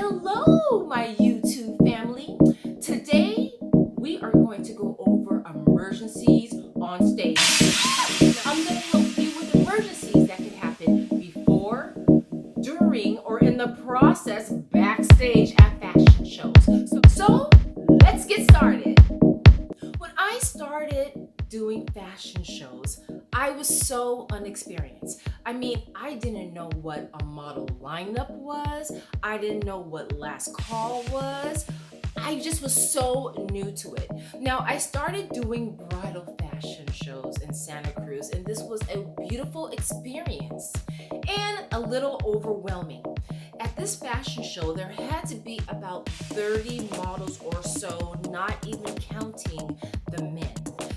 Hello, my YouTube family. Today, we are going to go over emergencies on stage. I'm going to help you with emergencies that can happen before, during, or in the process backstage at fashion shows. So let's get started. When I started doing fashion shows, I was so unexperienced. I didn't know what a model lineup was. I didn't know what last call was. I just was so new to it. Now, I started doing bridal fashion shows in Santa Cruz, and this was a beautiful experience and a little overwhelming. At this fashion show, there had to be about 30 models or so, not even counting the men.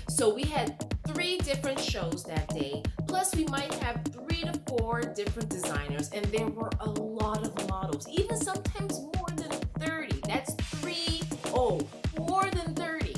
So we had 3 different shows that day, plus we might have 3 to 4 different designers, and there were a lot of models, even sometimes more than 30. That's more than 30.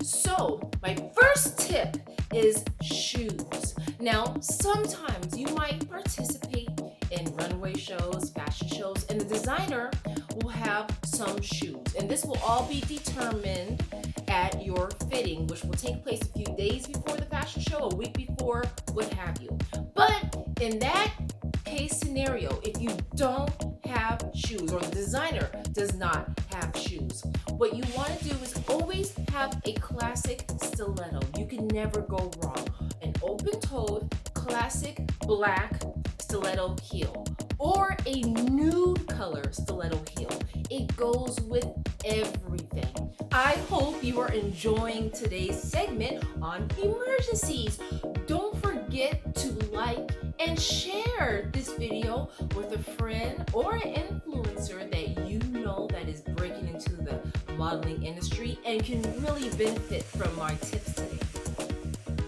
So my first tip is shoes. Now, sometimes you might participate in runway shows, fashion shows, and the designer will have some shoes. And this will all be determined at your fitting, which will take place a few days before the fashion show, a week before, what have you. But in that case scenario, if you don't have shoes or the designer does not have shoes, what you want to do is always have a classic stiletto. You can never go wrong. An open-toed, classic black stiletto heel or a nude color stiletto heel. It goes with everything. I hope you are enjoying today's segment on emergencies. Don't forget to like and share this video with a friend or an influencer that you know that is breaking into the modeling industry and can really benefit from my tips today.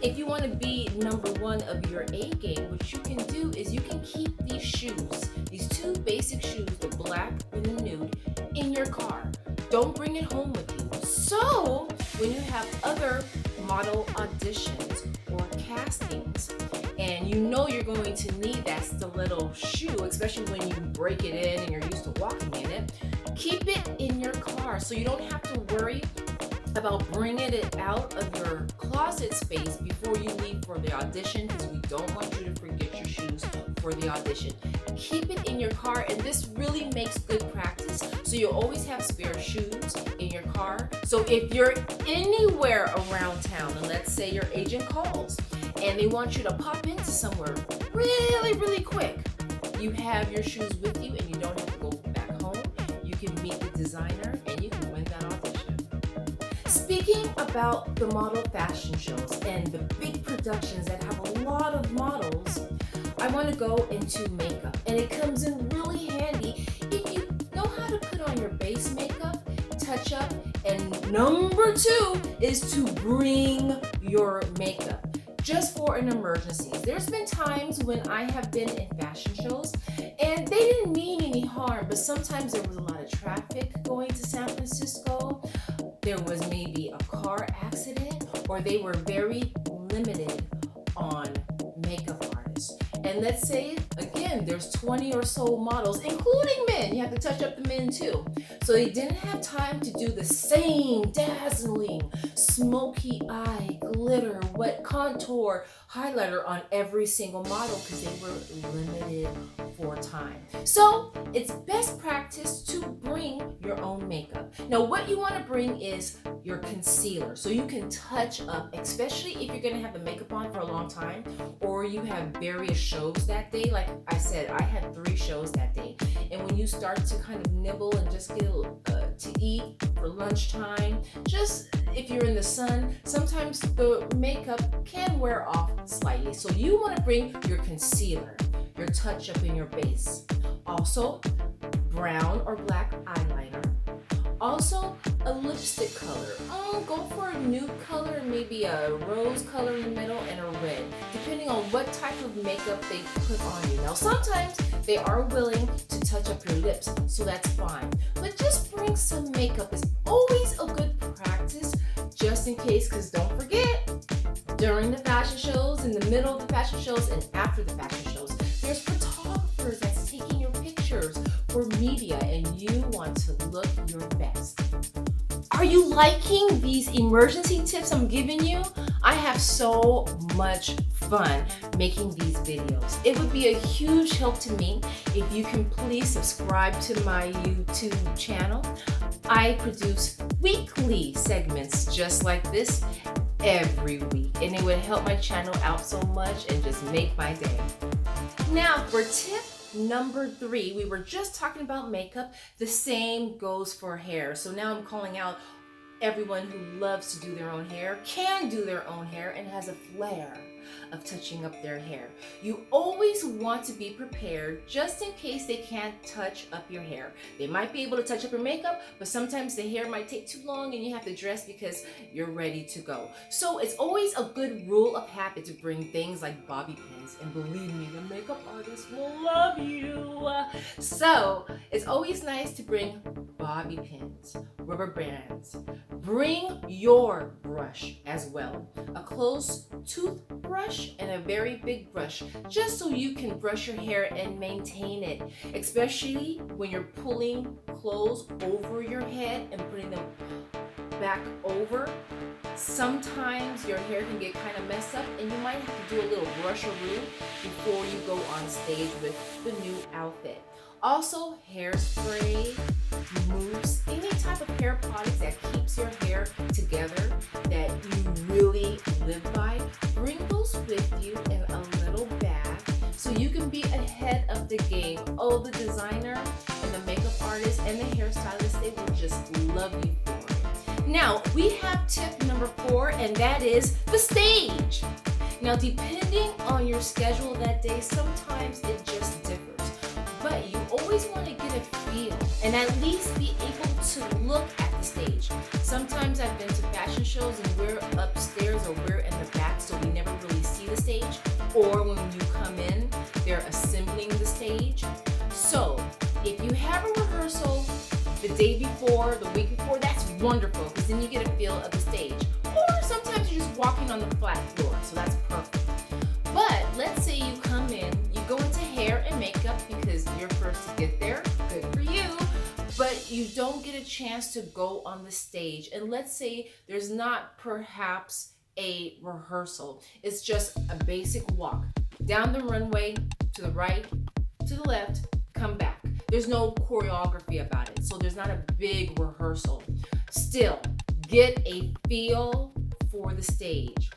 If you want to be number 1 of your A game, what you can do is you can keep these shoes, these 2 basic shoes, the black and the nude, in your car. Don't bring it home with you. So when you have other model auditions or castings, and you know you're going to need that stiletto shoe, especially when you break it in and you're used to walking in it, keep it in your car so you don't have to worry about bringing it out of your closet space before you leave for the audition, because we don't want you to forget your shoes for the audition. Keep it in your car, and this really makes good practice, so you'll always have spare shoes in your car. So if you're anywhere around town, and let's say your agent calls and they want you to pop into somewhere really quick, you have your shoes with you and you don't have to go back home. You can meet the designer and you can win that audition. Speaking about the model fashion shows and the big productions that have a lot of models, I want to go into makeup, and it comes in really handy if you know how to put on your base makeup, touch up, and number 2 is to bring your makeup just for an emergency. There's been times when I have been in fashion shows and they didn't mean any harm, but sometimes there was a lot of traffic going to San Francisco. There was maybe a car accident, or they were very limited on makeup artists. And let's say, again, there's 20 or so models, including men. You have to touch up the men too. So they didn't have time to do the same dazzling, smoky eye, glitter, wet contour, highlighter on every single model because they were limited for time. So it's best practice to bring your own makeup. Now, what you want to bring is your concealer, so you can touch up, especially if you're going to have the makeup on for a long time, or you have various shows that day. Like I said, I had 3 shows that day, and when you start to kind of nibble and just get to eat for lunchtime, just if you're in the sun, sometimes the makeup can wear off slightly. So you want to bring your concealer, your touch up in your base, also brown or black eyeliner, also a lipstick color. Go for a nude color, maybe a rose color in the middle, and a red, depending on what type of makeup they put on you. Now, sometimes they are willing to touch up your lips, so that's fine. But just bring some makeup is always a good practice, just in case, because don't forget, during the fashion shows, in the middle of the fashion shows, and after the fashion shows, there's photographers that's taking your pictures for media, and you want to look your best. Are you liking these emergency tips I'm giving you? I have so much fun making these videos. It would be a huge help to me if you can please subscribe to my YouTube channel. I produce weekly segments just like this every week, and it would help my channel out so much and just make my day. Now for tip number 3, we were just talking about makeup. The same goes for hair. So now I'm calling out everyone who loves to do their own hair, can do their own hair, and has a flair of touching up their hair. You always want to be prepared just in case they can't touch up your hair. They might be able to touch up your makeup, but sometimes the hair might take too long and you have to dress because you're ready to go. So it's always a good rule of habit to bring things like bobby pins, and believe me, the makeup artist will love you. So it's always nice to bring bobby pins, rubber bands. Bring your brush as well, a close toothbrush and a very big brush, just so you can brush your hair and maintain it, especially when you're pulling clothes over your head and putting them back over. Sometimes your hair can get kind of messed up and you might have to do a little brush-a-roo before you go on stage with the new outfit. Also, hairspray, mousse, any type of hair products that keeps your hair together that you really live by, bring those with you in a little bag so you can be ahead of the game. Oh, the designer and the makeup artist and the hairstylist, they will just love you for it. Now, we have tip number 4, and that is the stage. Now, depending on your schedule that day, sometimes it just differs. But you always want to get a feel and at least be able to look at the stage. Sometimes I've been to fashion shows and we're upstairs or we're in the back, so we never really see the stage. Or when you come in, they're assembling the stage. So if you have a rehearsal the day before, the week before, that's wonderful because then you get a feel of the stage. Or sometimes you're just walking on the flat floor, so that's perfect. But let's say you come in, you go into hair and makeup because you're first to get there, good for you, but you don't get a chance to go on the stage. And let's say there's not perhaps a rehearsal. It's just a basic walk down the runway, to the right, to the left, come back. There's no choreography about it, so there's not a big rehearsal. Still, get a feel for the stage.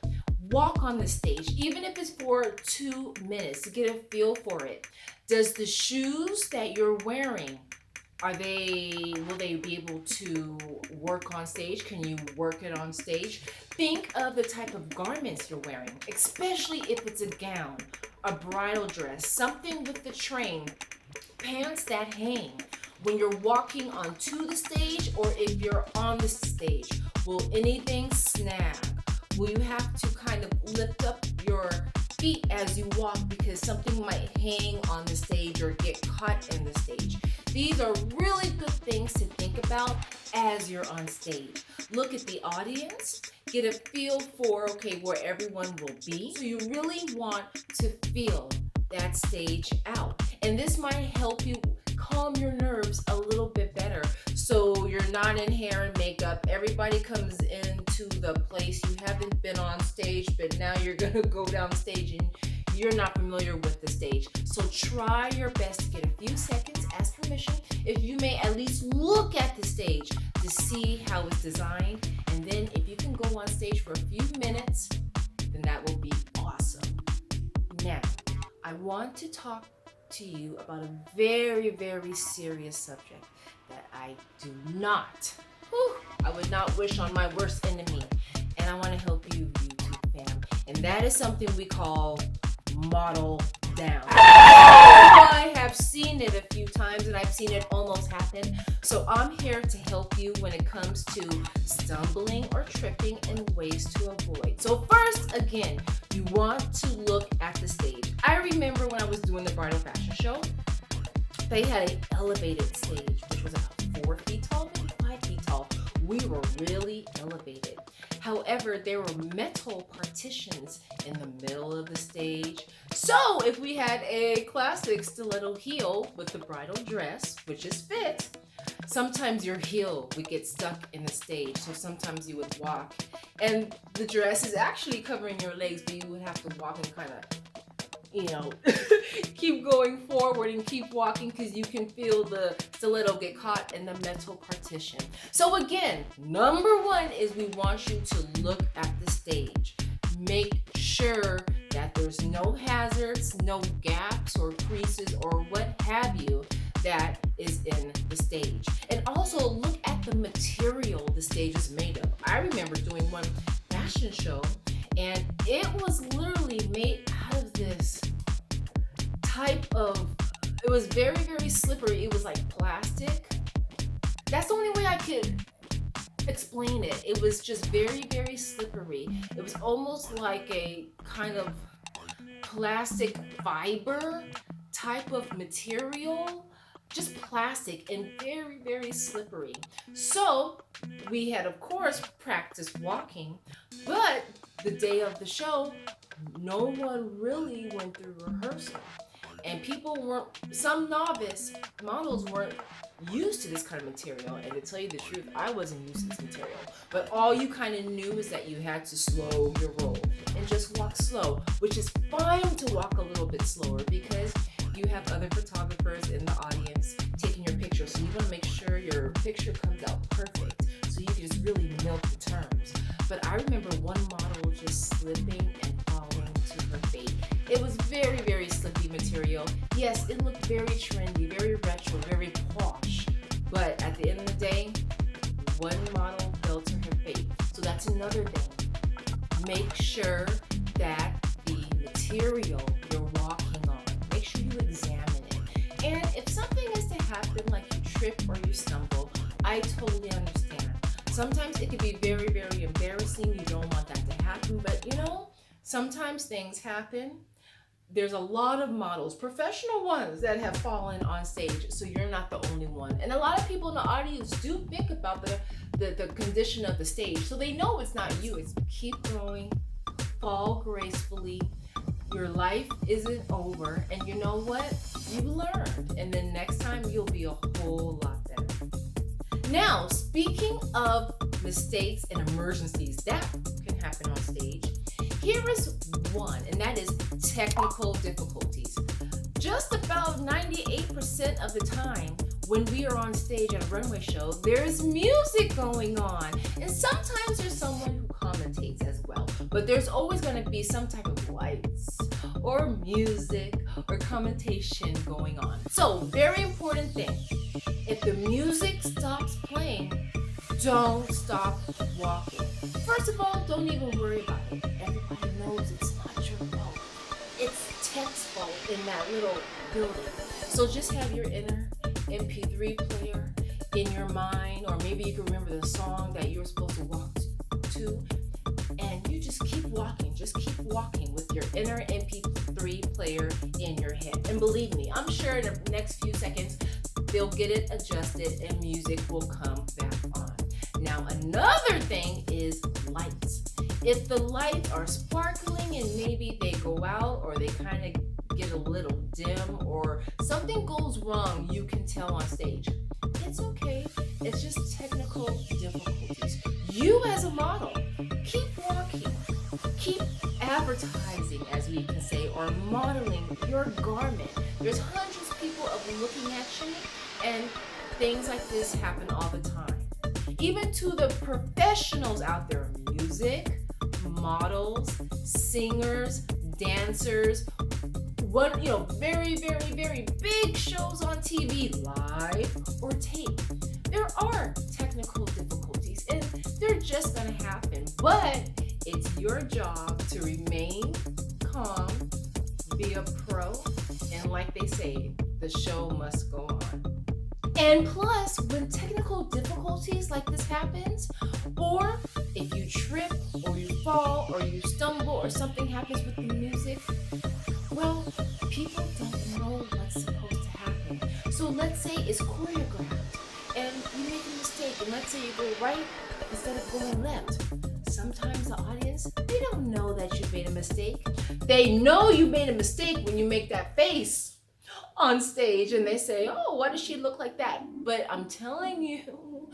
Walk on the stage, even if it's for 2 minutes, to get a feel for it. Does the shoes that you're wearing, will they be able to work on stage? Can you work it on stage? Think of the type of garments you're wearing, especially if it's a gown, a bridal dress, something with the train, pants that hang. When you're walking onto the stage or if you're on the stage, will anything snag? Will you have to kind of lift up your feet as you walk because something might hang on the stage or get caught in the stage? These are really good things to think about as you're on stage. Look at the audience, get a feel for, okay, where everyone will be. So you really want to feel that stage out. And this might help you calm your nerves a little bit better. So you're not in hair and makeup. Everybody comes into the place. You haven't been on stage, but now you're gonna go down stage and you're not familiar with the stage. So try your best to get a few seconds, ask permission, if you may at least look at the stage to see how it's designed. And then if you can go on stage for a few minutes, then that will be awesome. Now, I want to talk to you about a very, very serious subject that I would not wish on my worst enemy. And I want to help you, YouTube fam. And that is something we call model down. I have seen it a few times and I've seen it almost happen. So I'm here to help you when it comes to stumbling or tripping and ways to avoid. So first, again, you want to look at the stage. I remember when I was doing the bridal fashion show, they had an elevated stage, which was about 4 feet tall, maybe 5 feet tall. We were really elevated. However, there were metal partitions in the middle of the stage. So if we had a classic stiletto heel with the bridal dress, which is fit, sometimes your heel would get stuck in the stage. So sometimes you would walk and the dress is actually covering your legs, but you would have to walk and kind of, you know, keep going forward and keep walking because you can feel the stiletto get caught in the metal partition. So again, number one is we want you to look at the stage. Make sure that there's no hazards, no gaps or creases or what have you that is in the stage. And also look at the material the stage is made of. I remember doing one fashion show and it was literally made out of this type of, it was very, very slippery. It was like plastic. That's the only way I could explain it. It was just very, very slippery. It was almost like a kind of plastic fiber type of material, just plastic and very, very slippery. So we had, of course, practiced walking, but the day of the show, no one really went through rehearsal. And people weren't, some novice models weren't used to this kind of material. And to tell you the truth, I wasn't used to this material. But all you kind of knew is that you had to slow your roll and just walk slow, which is fine to walk a little bit slower because you have other photographers in the audience taking your picture. So you want to make sure your picture comes out perfect. So you can just really milk the terms. But I remember one model just slipping and falling to her fate. It was very, very slippy material. Yes, it looked very trendy, very retro, very posh. But at the end of the day, one model fell to her fate. So that's another thing. Make sure that the material you're walking on, make sure you examine it. And if something is to happen, like you trip or you stumble, I totally understand. Sometimes it can be very, very embarrassing. You don't want that to happen, but you know, sometimes things happen. There's a lot of models, professional ones, that have fallen on stage, so you're not the only one. And a lot of people in the audience do think about the condition of the stage, so they know it's not you. It's keep going, fall gracefully. Your life isn't over, and you know what? You learned, and then next time you'll be a whole lot better. Now, speaking of mistakes and emergencies that can happen on stage, here is one, and that is technical difficulties. Just about 98% of the time when we are on stage at a runway show, there's music going on. And sometimes there's someone who commentates as well. But there's always going to be some type of lights or music or commentation going on. So, very important thing. If the music stops playing, don't stop walking. First of all, don't even worry about it. Everybody knows it's not your fault. It's Tech's fault in that little building. So just have your inner MP3 player in your mind, or maybe you can remember the song that you're supposed to walk to, and you just keep walking. Just keep walking with your inner MP3 player in your head. And believe me, I'm sure in the next few seconds, they'll get it adjusted and music will come back on. Now, another thing is lights. If the lights are sparkling and maybe they go out or they kind of get a little dim or something goes wrong, you can tell on stage. It's okay. It's just technical difficulties. You as a model, keep walking. Keep advertising, as we can say, or modeling your garment. There's hundreds of people looking at you, and things like this happen all the time. Even to the professionals out there, music, models, singers, dancers, very, very, very big shows on TV, live or tape. There are technical difficulties, and they're just gonna happen, but it's your job to remain calm, be a pro, and like they say, the show must go on. And plus, when technical difficulties like this happens, or if you trip or you fall or you stumble or something happens with the music, well, people don't know what's supposed to happen. So let's say it's choreographed and you make a mistake, and let's say you go right instead of going left. Sometimes the audience, they don't know that you made a mistake. They know you made a mistake when you make that face. on stage and they say, oh, why does she look like that? But I'm telling you,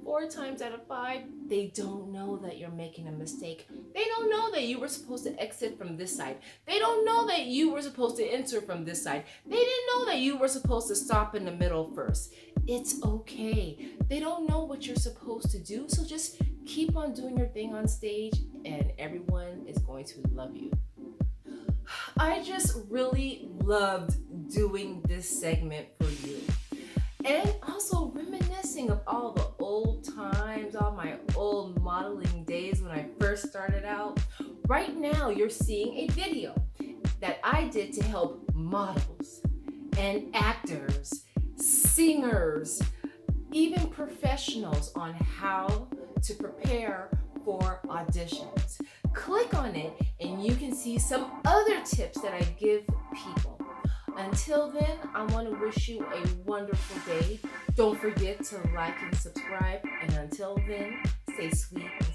4 times out of 5, they don't know that you're making a mistake. They don't know that you were supposed to exit from this side. They don't know that you were supposed to enter from this side. They didn't know that you were supposed to stop in the middle first. It's okay. They don't know what you're supposed to do, so just keep on doing your thing on stage and everyone is going to love you. I just really loved doing this segment for you. And also reminiscing of all the old times, all my old modeling days when I first started out. Right now, you're seeing a video that I did to help models and actors, singers, even professionals on how to prepare for auditions. Click on it and you can see some other tips that I give people. Until then, I want to wish you a wonderful day. Don't forget to like and subscribe. And until then, stay sweet and stay